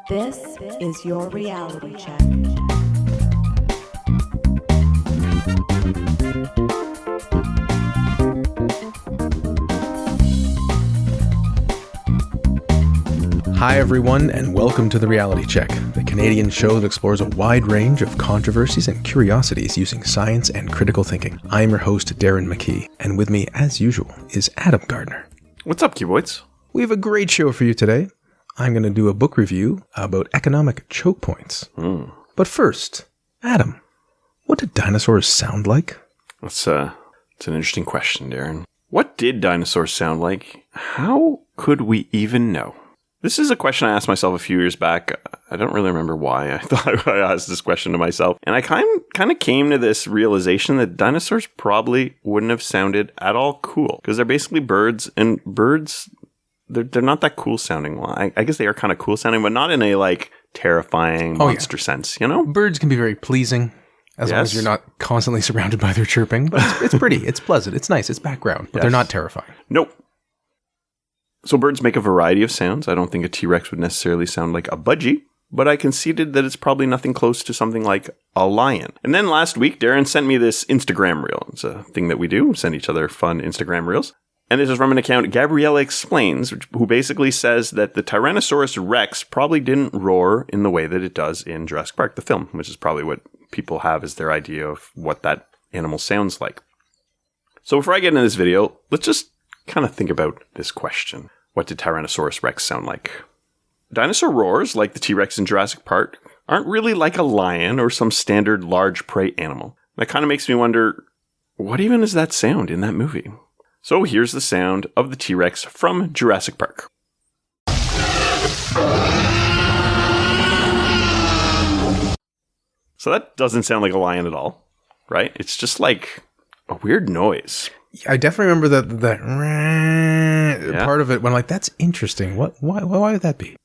This is your reality check. Hi everyone, and welcome to The Reality Check, the Canadian show that explores a wide range of controversies and curiosities using science and critical thinking. I am your host, Darren McKee, and with me, as usual, is Adam Gardner. What's up, Chokepoints? We have a great show for you today. I'm going to do a book review about economic choke points. But first, Adam, what did dinosaurs sound like? It's an interesting question, Darren. What did dinosaurs sound like? How could we even know? This is a question I asked myself a few years back. I don't really remember why I thought I asked this question to myself. And I kind of came to this realization that dinosaurs probably wouldn't have sounded at all cool. Because they're basically birds, and birds, they're not that cool sounding. Well, I guess they are kind of cool sounding, but not in a like terrifying monster sense, you know? Birds can be very pleasing, as long as you're not constantly surrounded by their chirping. But it's pretty, it's pleasant, it's nice, it's background, but they're not terrifying. Nope. So birds make a variety of sounds. I don't think a T-Rex would necessarily sound like a budgie, but I conceded that it's probably nothing close to something like a lion. And then last week, Darren sent me this Instagram reel. It's a thing that we do, send each other fun Instagram reels. And this is from an account, Gabriella Explains, who basically says that the Tyrannosaurus Rex probably didn't roar in the way that it does in Jurassic Park, the film, which is probably what people have as their idea of what that animal sounds like. So before I get into this video, let's just kind of think about this question. What did Tyrannosaurus Rex sound like? Dinosaur roars, like the T-Rex in Jurassic Park, aren't really like a lion or some standard large prey animal. That kind of makes me wonder, what even is that sound in that movie? So here's the sound of the T-Rex from Jurassic Park. So that doesn't sound like a lion at all, right? It's just like a weird noise. I definitely remember that part of it when I'm like, that's interesting. Why would that be?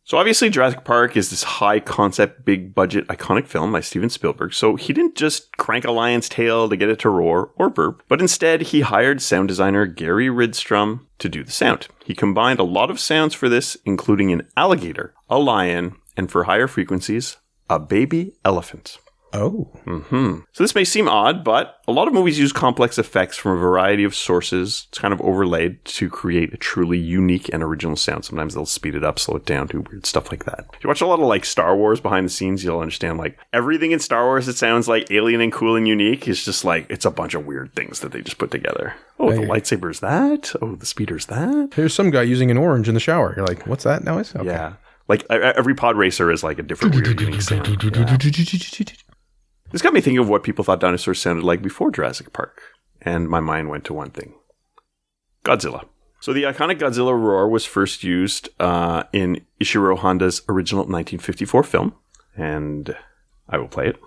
So obviously Jurassic Park is this high concept, big budget, iconic film by Steven Spielberg. So he didn't just crank a lion's tail to get it to roar or burp, but instead he hired sound designer Gary Rydstrom to do the sound. He combined a lot of sounds for this, including an alligator, a lion, and for higher frequencies, a baby elephant. Oh. So this may seem odd, but a lot of movies use complex effects from a variety of sources. It's kind of overlaid to create a truly unique and original sound. Sometimes they'll speed it up, slow it down, do weird stuff like that. If you watch a lot of like Star Wars behind the scenes, you'll understand like everything in Star Wars that sounds like alien and cool and unique is just like, it's a bunch of weird things that they just put together. Oh, the lightsaber's that? Oh, the speeder's that? There's some guy using an orange in the shower. You're like, what's that noise? Okay. Yeah. Like every pod racer is like a different weird unique sound. Yeah. This got me thinking of what people thought dinosaurs sounded like before Jurassic Park. And my mind went to one thing. Godzilla. So the iconic Godzilla roar was first used in Ishiro Honda's original 1954 film. And I will play it.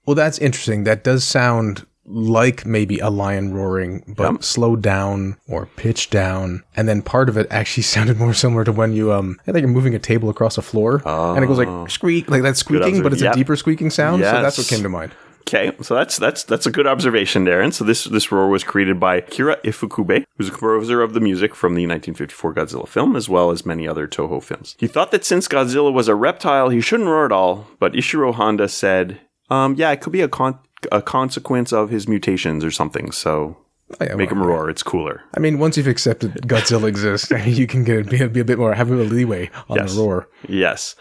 Well, that's interesting. That does sound like maybe a lion roaring, but slowed down or pitched down. And then part of it actually sounded more similar to when you, I think you're moving a table across a floor and it goes like squeak, like that squeaking, but it's a deeper squeaking sound. Yes. So that's what came to mind. Okay, so that's a good observation, Darren. So this roar was created by Akira Ifukube, who's a composer of the music from the 1954 Godzilla film, as well as many other Toho films. He thought that since Godzilla was a reptile, he shouldn't roar at all, but Ishiro Honda said, it could be a consequence of his mutations or something, so make him roar. It's cooler. I mean, once you've accepted Godzilla exists, you can be a bit more, have a leeway on the roar. Yes.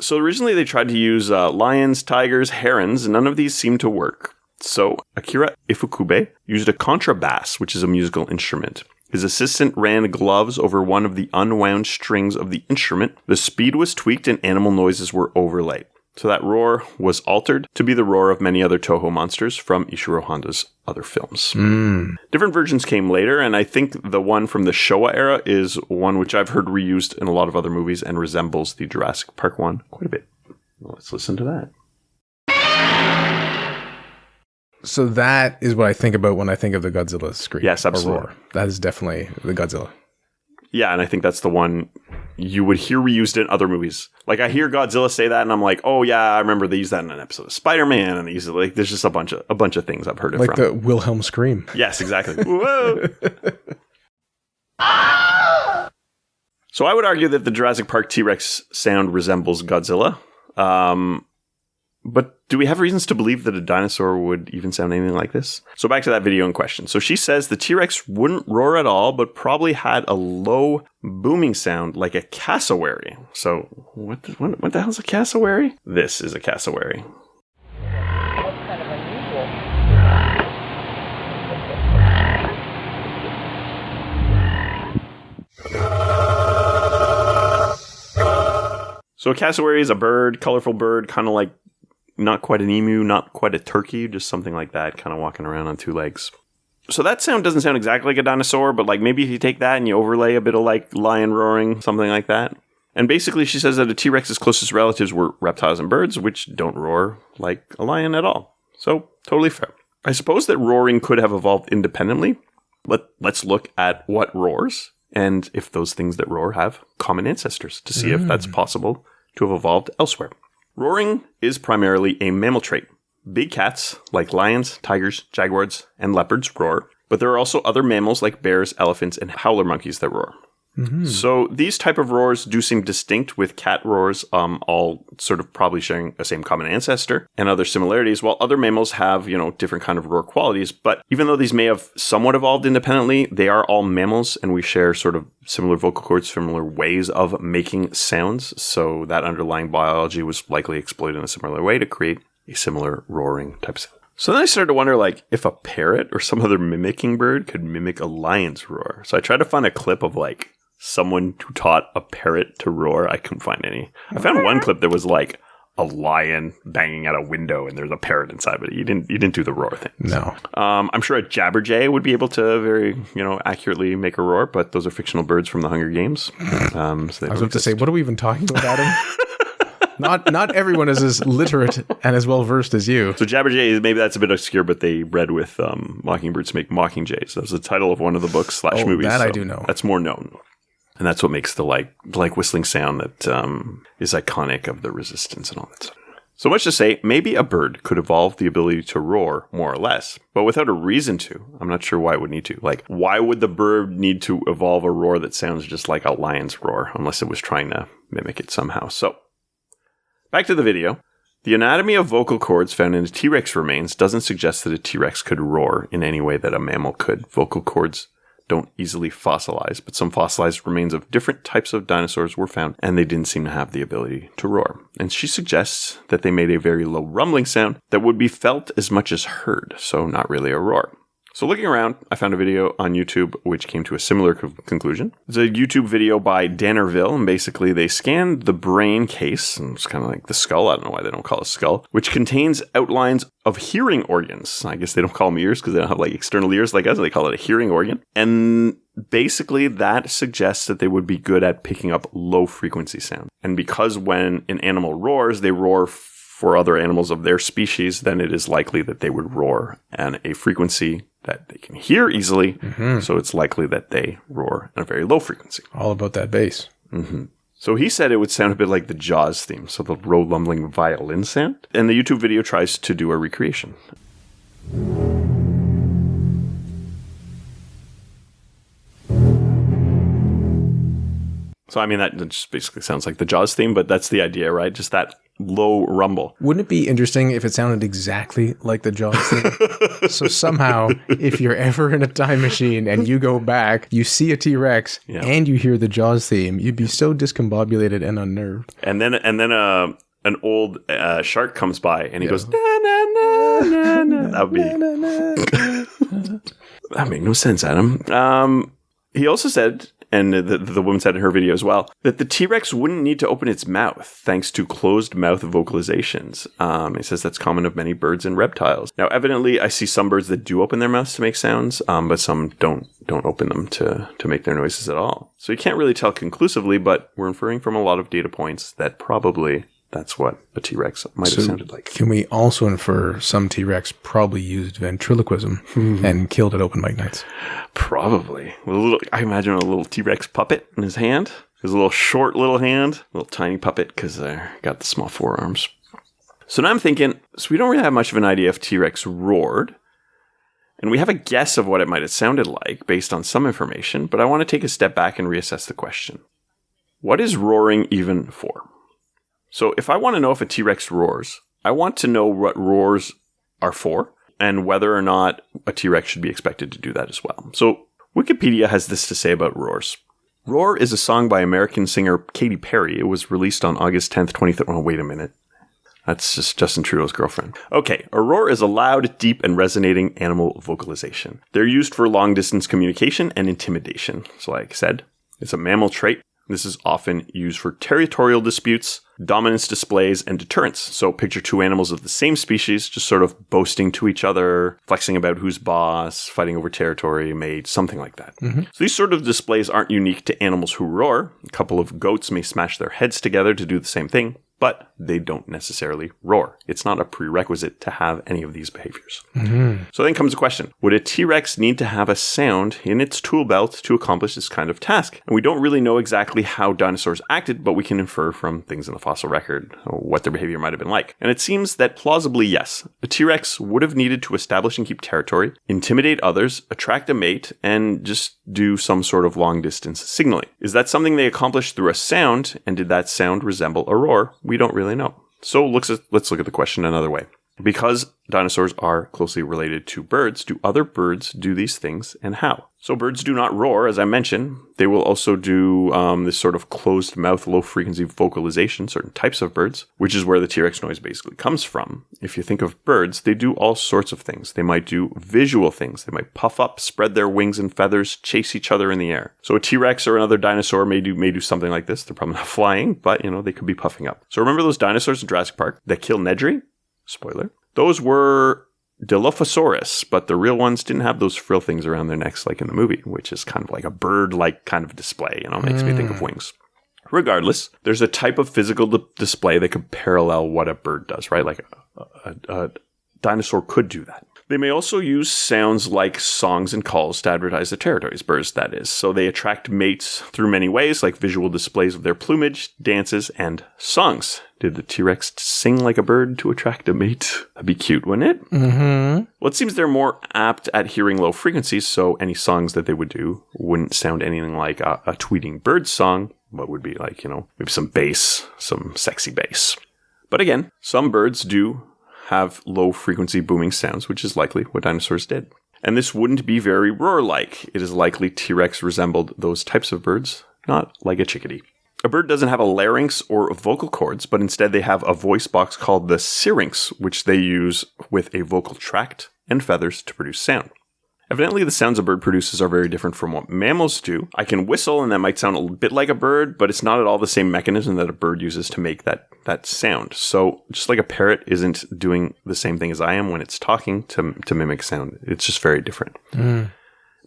So originally they tried to use lions, tigers, herons, and none of these seemed to work. So Akira Ifukube used a contrabass, which is a musical instrument. His assistant ran gloves over one of the unwound strings of the instrument. The speed was tweaked and animal noises were overlaid. So that roar was altered to be the roar of many other Toho monsters from Ishiro Honda's other films. Different versions came later, and I think the one from the Showa era is one which I've heard reused in a lot of other movies and resembles the Jurassic Park one quite a bit. Well, let's listen to that. So that is what I think about when I think of the Godzilla scream. Yes, absolutely. Or roar. That is definitely the Godzilla. Yeah, and I think that's the one you would hear reused in other movies. Like, I hear Godzilla say that, and I'm like, oh yeah, I remember they used that in an episode of Spider-Man, and they use it, like, there's just a bunch of things I've heard it like from. the Wilhelm scream. Yes, exactly. Whoa! So I would argue that the Jurassic Park T-Rex sound resembles Godzilla. But do we have reasons to believe that a dinosaur would even sound anything like this? So back to that video in question. So she says the T-Rex wouldn't roar at all, but probably had a low booming sound like a cassowary. So what the hell's a cassowary? This is a cassowary. That's kind of unusual. So a cassowary is a bird, colorful bird, kind of like not quite an emu, not quite a turkey, just something like that, kind of walking around on two legs. So that sound doesn't sound exactly like a dinosaur, but like maybe if you take that and you overlay a bit of like lion roaring, something like that. And basically she says that a T-Rex's closest relatives were reptiles and birds, which don't roar like a lion at all. So totally fair. I suppose that roaring could have evolved independently. Let's look at what roars and if those things that roar have common ancestors to see if that's possible to have evolved elsewhere. Roaring is primarily a mammal trait. Big cats, like lions, tigers, jaguars, and leopards, roar. But there are also other mammals like bears, elephants, and howler monkeys that roar. Mm-hmm. So these type of roars do seem distinct, with cat roars all sort of probably sharing a same common ancestor and other similarities, while other mammals have, different kind of roar qualities. But even though these may have somewhat evolved independently, they are all mammals, and we share sort of similar vocal cords, similar ways of making sounds. So that underlying biology was likely exploited in a similar way to create a similar roaring type sound. So then I started to wonder, like, if a parrot or some other mimicking bird could mimic a lion's roar. So I tried to find a clip of, like, someone who taught a parrot to roar. I couldn't find any. I found one clip that was like a lion banging at a window and there's a parrot inside, but you didn't do the roar thing. No. I'm sure a jabberjay would be able to very, accurately make a roar, but those are fictional birds from the Hunger Games. So I was about to say, what are we even talking about, Adam? Not everyone is as literate and as well versed as you. So jabberjay, maybe that's a bit obscure, but they bred with mockingbirds to make mockingjays. That was the title of one of the books / movies. That so I do know. That's more known. And that's what makes the like whistling sound that is iconic of the resistance and all that stuff. So much to say, maybe a bird could evolve the ability to roar, more or less, but without a reason to. I'm not sure why it would need to. Like, why would the bird need to evolve a roar that sounds just like a lion's roar, unless it was trying to mimic it somehow? So, back to the video. The anatomy of vocal cords found in a T-Rex remains doesn't suggest that a T-Rex could roar in any way that a mammal could. Vocal cords don't easily fossilize, but some fossilized remains of different types of dinosaurs were found, and they didn't seem to have the ability to roar. And she suggests that they made a very low rumbling sound that would be felt as much as heard, so not really a roar. So looking around, I found a video on YouTube which came to a similar conclusion. It's a YouTube video by Dannerville, and basically they scanned the brain case, and it's kind of like the skull, I don't know why they don't call it a skull, which contains outlines of hearing organs. I guess they don't call them ears because they don't have like external ears like us, they call it a hearing organ. And basically that suggests that they would be good at picking up low frequency sound. And because when an animal roars, they roar for other animals of their species, then it is likely that they would roar at a frequency that they can hear easily. Mm-hmm. So it's likely that they roar at a very low frequency. All about that bass. Mm-hmm. So he said it would sound a bit like the Jaws theme, so the low rumbling violin sound. And the YouTube video tries to do a recreation. So, I mean, that just basically sounds like the Jaws theme, but that's the idea, right? Just that low rumble. Wouldn't it be interesting if it sounded exactly like the Jaws theme? So somehow, if you're ever in a time machine and you go back, you see a T-Rex and you hear the Jaws theme, you'd be so discombobulated and unnerved. And then an old shark comes by and he goes, na, na, na, na, na. That would be... That made no sense, Adam. He also said, and the woman said in her video as well, that the T-Rex wouldn't need to open its mouth thanks to closed mouth vocalizations. He says that's common of many birds and reptiles. Now, evidently, I see some birds that do open their mouths to make sounds, but some don't open them to make their noises at all. So you can't really tell conclusively, but we're inferring from a lot of data points that probably that's what a T-Rex might have sounded like. Can we also infer some T-Rex probably used ventriloquism and killed at open mic nights? Probably. I imagine a little T-Rex puppet in his hand. His little short little hand, little tiny puppet, because I got the small forearms. So now I'm thinking, so we don't really have much of an idea if T-Rex roared. And we have a guess of what it might have sounded like based on some information, but I want to take a step back and reassess the question. What is roaring even for? So if I want to know if a T-Rex roars, I want to know what roars are for and whether or not a T-Rex should be expected to do that as well. So Wikipedia has this to say about roars. Roar is a song by American singer Katy Perry. It was released on August 10th, 2013. Oh, wait a minute. That's just Justin Trudeau's girlfriend. Okay, a roar is a loud, deep, and resonating animal vocalization. They're used for long-distance communication and intimidation. So like I said, it's a mammal trait. This is often used for territorial disputes, dominance displays, and deterrence. So picture two animals of the same species just sort of boasting to each other, flexing about who's boss, fighting over territory, mate, something like that. So these sort of displays aren't unique to animals who roar. A couple of goats may smash their heads together to do the same thing, but they don't necessarily roar. It's not a prerequisite to have any of these behaviors. So then comes the question, would a T-Rex need to have a sound in its tool belt to accomplish this kind of task? And we don't really know exactly how dinosaurs acted, but we can infer from things in the fossil record what their behavior might have been like. And it seems that plausibly, yes, a T-Rex would have needed to establish and keep territory, intimidate others, attract a mate, and just do some sort of long-distance signaling. Is that something they accomplished through a sound, and did that sound resemble a roar? We don't really know. So let's look at the question another way. Because dinosaurs are closely related to birds, do other birds do these things, and how? So birds do not roar, as I mentioned. They will also do this sort of closed mouth, low frequency vocalization, certain types of birds, which is where the T-Rex noise basically comes from. If you think of birds, they do all sorts of things. They might do visual things. They might puff up, spread their wings and feathers, chase each other in the air. So a T-Rex or another dinosaur may do something like this. They're probably not flying, but they could be puffing up. So remember those dinosaurs in Jurassic Park that kill Nedry? Spoiler. Those were Dilophosaurus, but the real ones didn't have those frill things around their necks like in the movie, which is kind of like a bird-like kind of display, makes me think of wings. Regardless, there's a type of physical display that could parallel what a bird does, right? Like a dinosaur could do that. They may also use sounds like songs and calls to advertise their territories, birds that is. So they attract mates through many ways, like visual displays of their plumage, dances, and songs. Did the T-Rex sing like a bird to attract a mate? That'd be cute, wouldn't it? Well, it seems they're more apt at hearing low frequencies, so any songs that they would do wouldn't sound anything like a tweeting bird song, but would be like, maybe some bass, some sexy bass. But again, some birds do have low frequency booming sounds, which is likely what dinosaurs did. And this wouldn't be very roar-like. It is likely T-Rex resembled those types of birds, not like a chickadee. A bird doesn't have a larynx or vocal cords, but instead they have a voice box called the syrinx, which they use with a vocal tract and feathers to produce sound. Evidently, the sounds a bird produces are very different from what mammals do. I can whistle, and that might sound a bit like a bird, but it's not at all the same mechanism that a bird uses to make that sound. So just like a parrot isn't doing the same thing as I am when it's talking to mimic sound, it's just very different.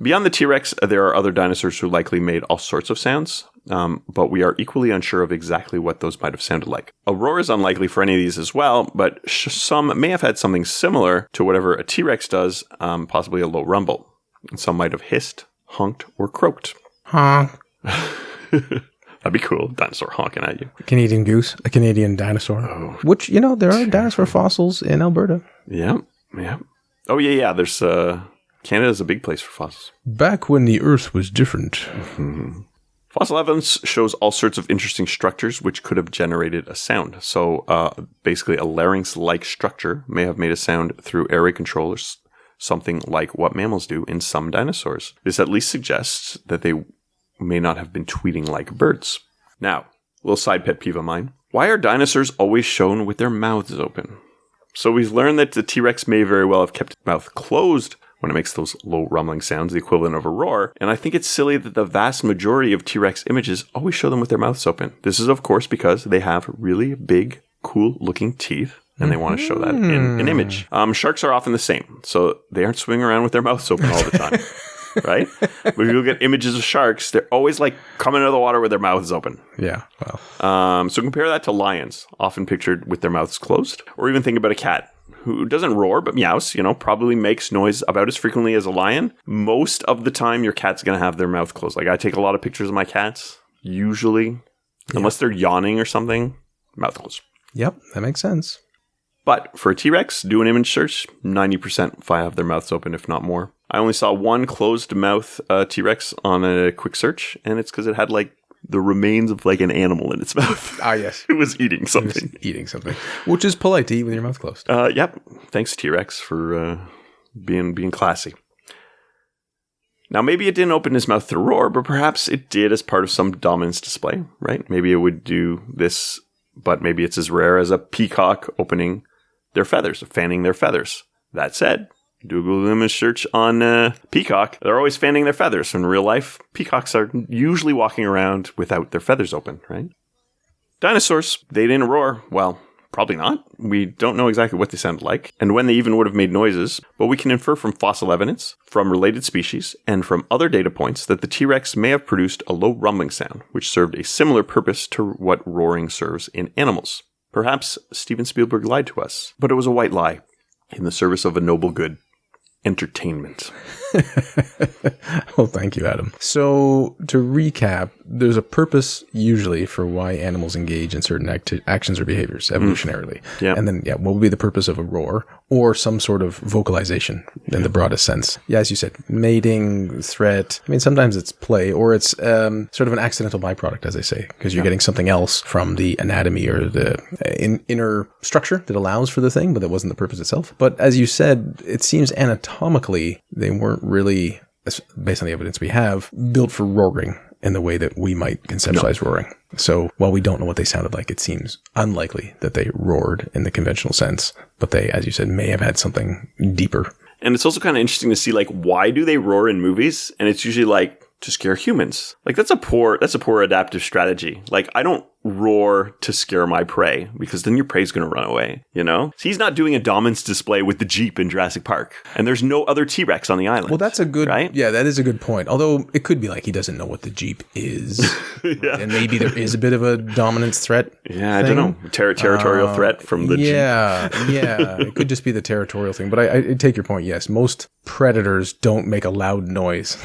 Beyond the T-Rex, there are other dinosaurs who likely made all sorts of sounds, but we are equally unsure of exactly what those might have sounded like. A roar is unlikely for any of these as well, but some may have had something similar to whatever a T-Rex does, possibly a low rumble. And some might have hissed, honked, or croaked. Honk. That'd be cool, dinosaur honking at you. A Canadian goose, a Canadian dinosaur. Oh. Which, there are dinosaur fossils in Alberta. Yeah. Oh, yeah, there's... Canada's a big place for fossils. Back when the Earth was different. Fossil evidence shows all sorts of interesting structures which could have generated a sound. So basically a larynx-like structure may have made a sound through airway controllers, something like what mammals do in some dinosaurs. This at least suggests that they may not have been tweeting like birds. Now, a little side pet peeve of mine. Why are dinosaurs always shown with their mouths open? So we've learned that the T-Rex may very well have kept its mouth closed when it makes those low rumbling sounds, the equivalent of a roar. And I think it's silly that the vast majority of T-Rex images always show them with their mouths open. This is, of course, because they have really big, cool-looking teeth, and they want to show that in an image. Sharks are often the same, so they aren't swimming around with their mouths open all the time, right? But if you look at images of sharks, they're always like coming out of the water with their mouths open. Yeah, well. So compare that to lions, often pictured with their mouths closed, or even think about a cat who doesn't roar, but meows, probably makes noise about as frequently as a lion. Most of the time, your cat's going to have their mouth closed. Like, I take a lot of pictures of my cats. usually. Unless they're yawning or something, mouth closed. Yep, that makes sense. But for a T-Rex, do an image search, 90% have their mouths open, if not more. I only saw one closed mouth T-Rex on a quick search, and it's because it had like the remains of like an animal in its mouth. Ah, yes. It was eating something. Which is polite to eat with your mouth closed. Yep. Thanks, T-Rex, for being classy. Now, maybe it didn't open his mouth to roar, but perhaps it did as part of some dominance display, right? Maybe it would do this, but maybe it's as rare as a peacock opening their feathers, fanning their feathers. That said, do a Google image search on peacock. They're always fanning their feathers. In real life, peacocks are usually walking around without their feathers open, right? Dinosaurs, they didn't roar. Well, probably not. We don't know exactly what they sounded like, and when they even would have made noises, but we can infer from fossil evidence, from related species, and from other data points that the T-Rex may have produced a low rumbling sound, which served a similar purpose to what roaring serves in animals. Perhaps Steven Spielberg lied to us, but it was a white lie in the service of a noble good. Entertainment. Well, thank you, Adam. So, to recap, there's a purpose usually for why animals engage in certain actions or behaviors evolutionarily. Yeah. And then, what would be the purpose of a roar or some sort of vocalization in the broadest sense? Yeah, as you said, mating, threat. I mean, sometimes it's play or it's sort of an accidental byproduct, as they say, because you're getting something else from the anatomy or the inner structure that allows for the thing, but that wasn't the purpose itself. But as you said, it seems anatomically, they weren't really, based on the evidence we have, built for roaring in the way that we might conceptualize roaring. So while we don't know what they sounded like, it seems unlikely that they roared in the conventional sense, but they, as you said, may have had something deeper. And it's also kind of interesting to see, like, why do they roar in movies? And it's usually like to scare humans. Like, that's a poor adaptive strategy. Like, I don't roar to scare my prey because then your prey's going to run away, you know? So he's not doing a dominance display with the Jeep in Jurassic Park. And there's no other T-Rex on the island. Well, that's a good, right? Yeah, that is a good point. Although it could be like he doesn't know what the Jeep is. Yeah. And maybe there is a bit of a dominance threat. Yeah, I don't know. Territorial threat from the Jeep. Yeah. It could just be the territorial thing. But I take your point, yes. Most predators don't make a loud noise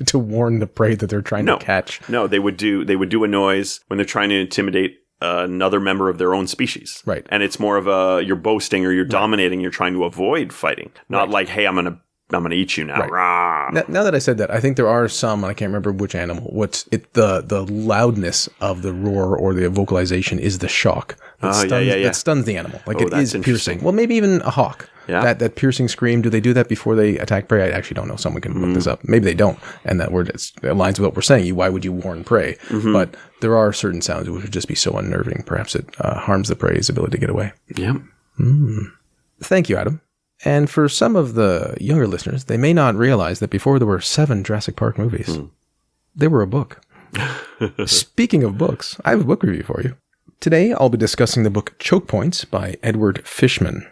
to warn the prey that they're trying to catch. No, they would do a noise when they're trying to intimidate another member of their own species. Right. And it's more of you're boasting or you're dominating, you're trying to avoid fighting. Not like, hey, I'm gonna eat you now. Right. Now that I said that, I think there are some, and I can't remember which animal, the loudness of the roar or the vocalization is the shock. That stuns the animal. Like it is piercing. Well, maybe even a hawk. Yeah. That piercing scream, do they do that before they attack prey? I actually don't know. Someone can look this up. Maybe they don't. And that word aligns with what we're saying. Why would you warn prey? Mm-hmm. But there are certain sounds which would just be so unnerving. Perhaps it harms the prey's ability to get away. Yeah. Thank you, Adam. And for some of the younger listeners, they may not realize that before there were 7 Jurassic Park movies, they were a book. Speaking of books, I have a book review for you. Today, I'll be discussing the book Chokepoints by Edward Fishman.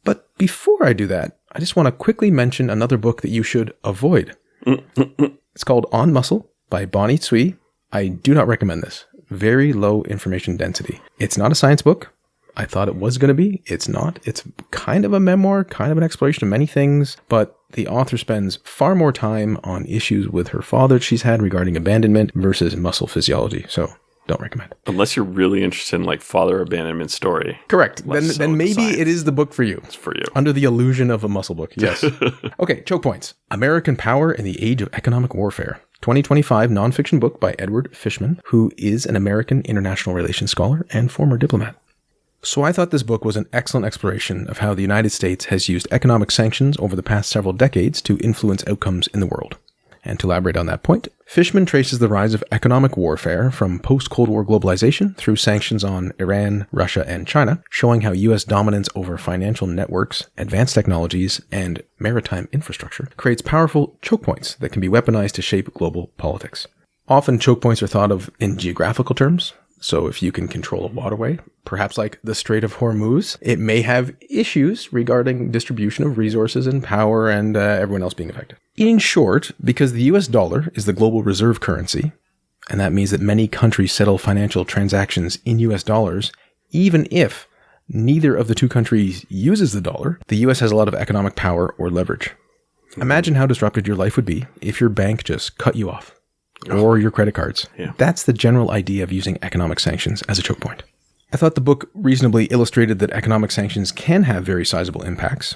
But before I do that, I just want to quickly mention another book that you should avoid. It's called On Muscle by Bonnie Tsui. I do not recommend this. Very low information density. It's not a science book. I thought it was going to be. It's not. It's kind of a memoir, kind of an exploration of many things, but the author spends far more time on issues with her father that she's had regarding abandonment versus muscle physiology. So don't recommend. Unless you're really interested in like father abandonment story. Correct. Then maybe science. It is the book for you. It's for you. Under the illusion of a muscle book. Yes. Okay, Chokepoints. American Power in the Age of Economic Warfare. 2025 nonfiction book by Edward Fishman, who is an American international relations scholar and former diplomat. So I thought this book was an excellent exploration of how the United States has used economic sanctions over the past several decades to influence outcomes in the world. And to elaborate on that point, Fishman traces the rise of economic warfare from post-Cold War globalization through sanctions on Iran, Russia, and China, showing how U.S. dominance over financial networks, advanced technologies, and maritime infrastructure creates powerful chokepoints that can be weaponized to shape global politics. Often chokepoints are thought of in geographical terms. So if you can control a waterway, perhaps like the Strait of Hormuz, it may have issues regarding distribution of resources and power and everyone else being affected. In short, because the US dollar is the global reserve currency, and that means that many countries settle financial transactions in US dollars, even if neither of the two countries uses the dollar, the US has a lot of economic power or leverage. Imagine how disrupted your life would be if your bank just cut you off. or your credit cards. Yeah. That's the general idea of using economic sanctions as a choke point. I thought the book reasonably illustrated that economic sanctions can have very sizable impacts.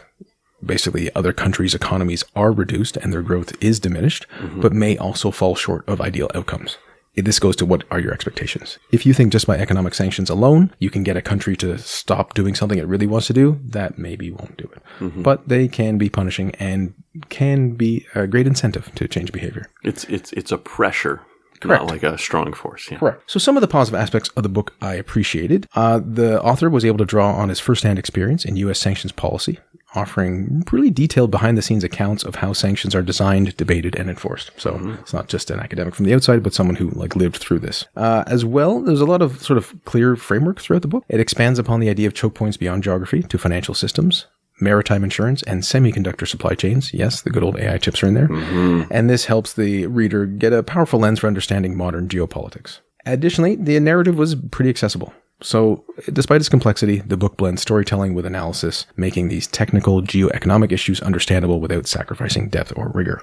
Basically, other countries' economies are reduced and their growth is diminished, but may also fall short of ideal outcomes. This goes to what are your expectations. If you think just by economic sanctions alone, you can get a country to stop doing something it really wants to do, that maybe won't do it. But they can be punishing and can be a great incentive to change behavior. It's a pressure. Correct. Not like a strong force. Yeah. Correct. So some of the positive aspects of the book I appreciated. The author was able to draw on his firsthand experience in U.S. sanctions policy, offering really detailed behind-the-scenes accounts of how sanctions are designed, debated, and enforced. So it's not just an academic from the outside, but someone who lived through this. As well, there's a lot of sort of clear framework throughout the book. It expands upon the idea of choke points beyond geography to financial systems, maritime insurance, and semiconductor supply chains. Yes, the good old AI chips are in there. And this helps the reader get a powerful lens for understanding modern geopolitics. Additionally, the narrative was pretty accessible. So, despite its complexity, the book blends storytelling with analysis, making these technical geoeconomic issues understandable without sacrificing depth or rigor.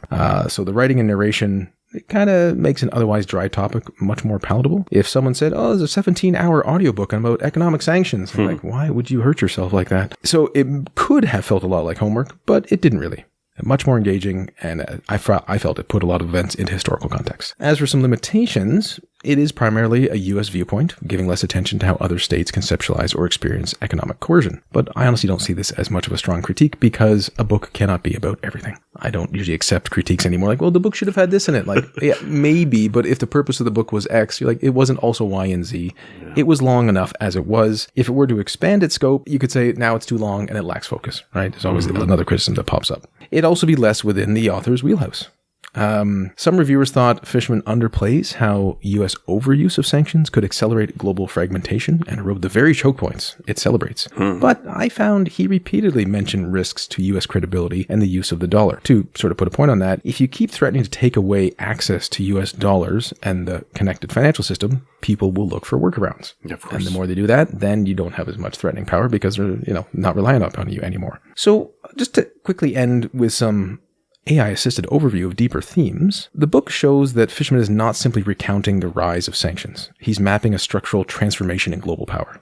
So the writing and narration, it kind of makes an otherwise dry topic much more palatable. If someone said, oh, there's a 17-hour audiobook about economic sanctions, I'm like, why would you hurt yourself like that? So it could have felt a lot like homework, but it didn't really. Much more engaging, and I felt it put a lot of events into historical context. As for some limitations, it is primarily a U.S. viewpoint, giving less attention to how other states conceptualize or experience economic coercion. But I honestly don't see this as much of a strong critique because a book cannot be about everything. I don't usually accept critiques anymore. Well, the book should have had this in it. Yeah, maybe, but if the purpose of the book was X, you're it wasn't also Y and Z. Yeah. It was long enough as it was. If it were to expand its scope, you could say now it's too long and it lacks focus, right? There's always another criticism that pops up. It'd also be less within the author's wheelhouse. Some reviewers thought Fishman underplays how U.S. overuse of sanctions could accelerate global fragmentation and erode the very choke points it celebrates. But I found he repeatedly mentioned risks to U.S. credibility and the use of the dollar. To sort of put a point on that, if you keep threatening to take away access to U.S. dollars and the connected financial system, people will look for workarounds. Yeah, of course. And the more they do that, then you don't have as much threatening power because they're not reliant upon you anymore. So just to quickly end with some AI-assisted overview of deeper themes, the book shows that Fishman is not simply recounting the rise of sanctions. He's mapping a structural transformation in global power.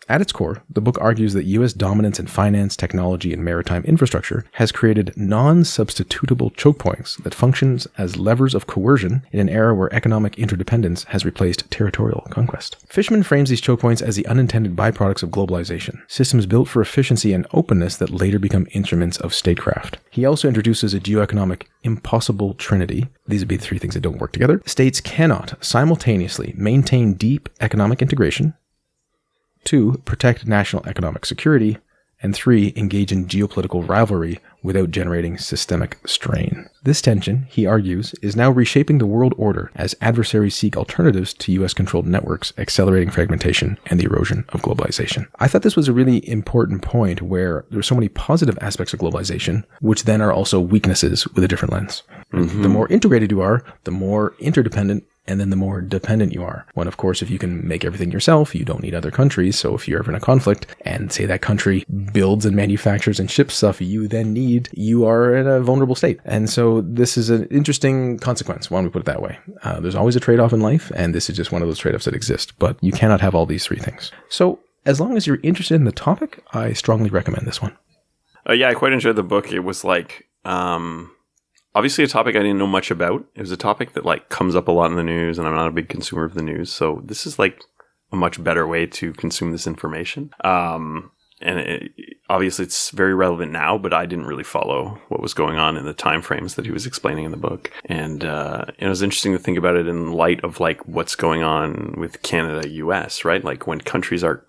At its core, the book argues that U.S. dominance in finance, technology, and maritime infrastructure has created non-substitutable choke points that functions as levers of coercion in an era where economic interdependence has replaced territorial conquest. Fishman frames these choke points as the unintended byproducts of globalization, systems built for efficiency and openness that later become instruments of statecraft. He also introduces a geoeconomic impossible trinity. These would be the three things that don't work together. States cannot simultaneously maintain deep economic integration, 2, protect national economic security, and 3, engage in geopolitical rivalry without generating systemic strain. This tension, he argues, is now reshaping the world order as adversaries seek alternatives to US-controlled networks, accelerating fragmentation and the erosion of globalization. I thought this was a really important point where there are so many positive aspects of globalization, which then are also weaknesses with a different lens. The more integrated you are, the more interdependent and then the more dependent you are. When, of course, if you can make everything yourself, you don't need other countries. So if you're ever in a conflict and say that country builds and manufactures and ships stuff you then need, you are in a vulnerable state. And so this is an interesting consequence. Why don't we put it that way? There's always a trade-off in life, and this is just one of those trade-offs that exist. But you cannot have all these three things. So as long as you're interested in the topic, I strongly recommend this one. Yeah, I quite enjoyed the book. It was obviously a topic I didn't know much about. It was a topic that comes up a lot in the news, and I'm not a big consumer of the news. So this is a much better way to consume this information. Obviously it's very relevant now, but I didn't really follow what was going on in the time frames that he was explaining in the book. And it was interesting to think about it in light of what's going on with Canada, US, right? When countries are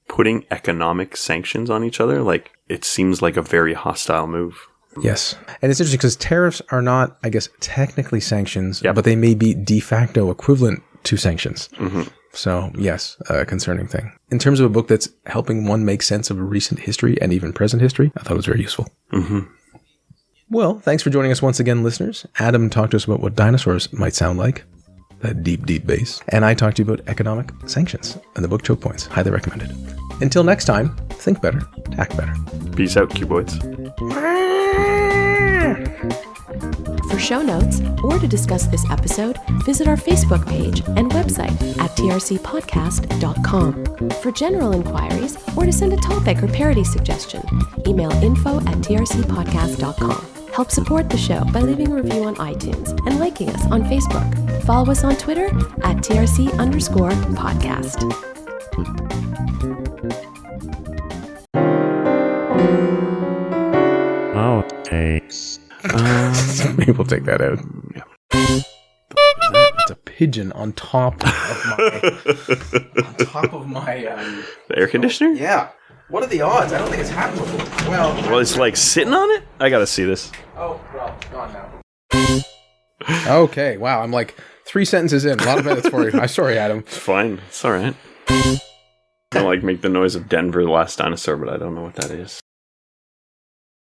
putting economic sanctions on each other, it seems like a very hostile move. Yes. And it's interesting because tariffs are not, I guess, technically sanctions, but they may be de facto equivalent to sanctions. So, yes, a concerning thing. In terms of a book that's helping one make sense of recent history and even present history, I thought it was very useful. Well, thanks for joining us once again, listeners. Adam talked to us about what dinosaurs might sound like, that deep, deep bass. And I talked to you about economic sanctions and the book Chokepoints. Highly recommended. Until next time, think better, act better. Peace out, Cuboids. For show notes or to discuss this episode, visit our Facebook page and website at trcpodcast.com. For general inquiries or to send a topic or parody suggestion, email info@trcpodcast.com. Help support the show by leaving a review on iTunes and liking us on Facebook. Follow us on Twitter at TRC_podcast. Outtakes. Maybe we'll take that out. Yeah. It's a pigeon on top of my The air conditioner? Yeah. What are the odds? I don't think it's happened before. Well, it's like sitting on it? I gotta see this. Oh, well, gone now. Okay, wow. I'm like 3 sentences in. A lot of edits for you. I'm sorry, Adam. It's fine. It's alright. I like make the noise of Denver, the last dinosaur, but I don't know what that is.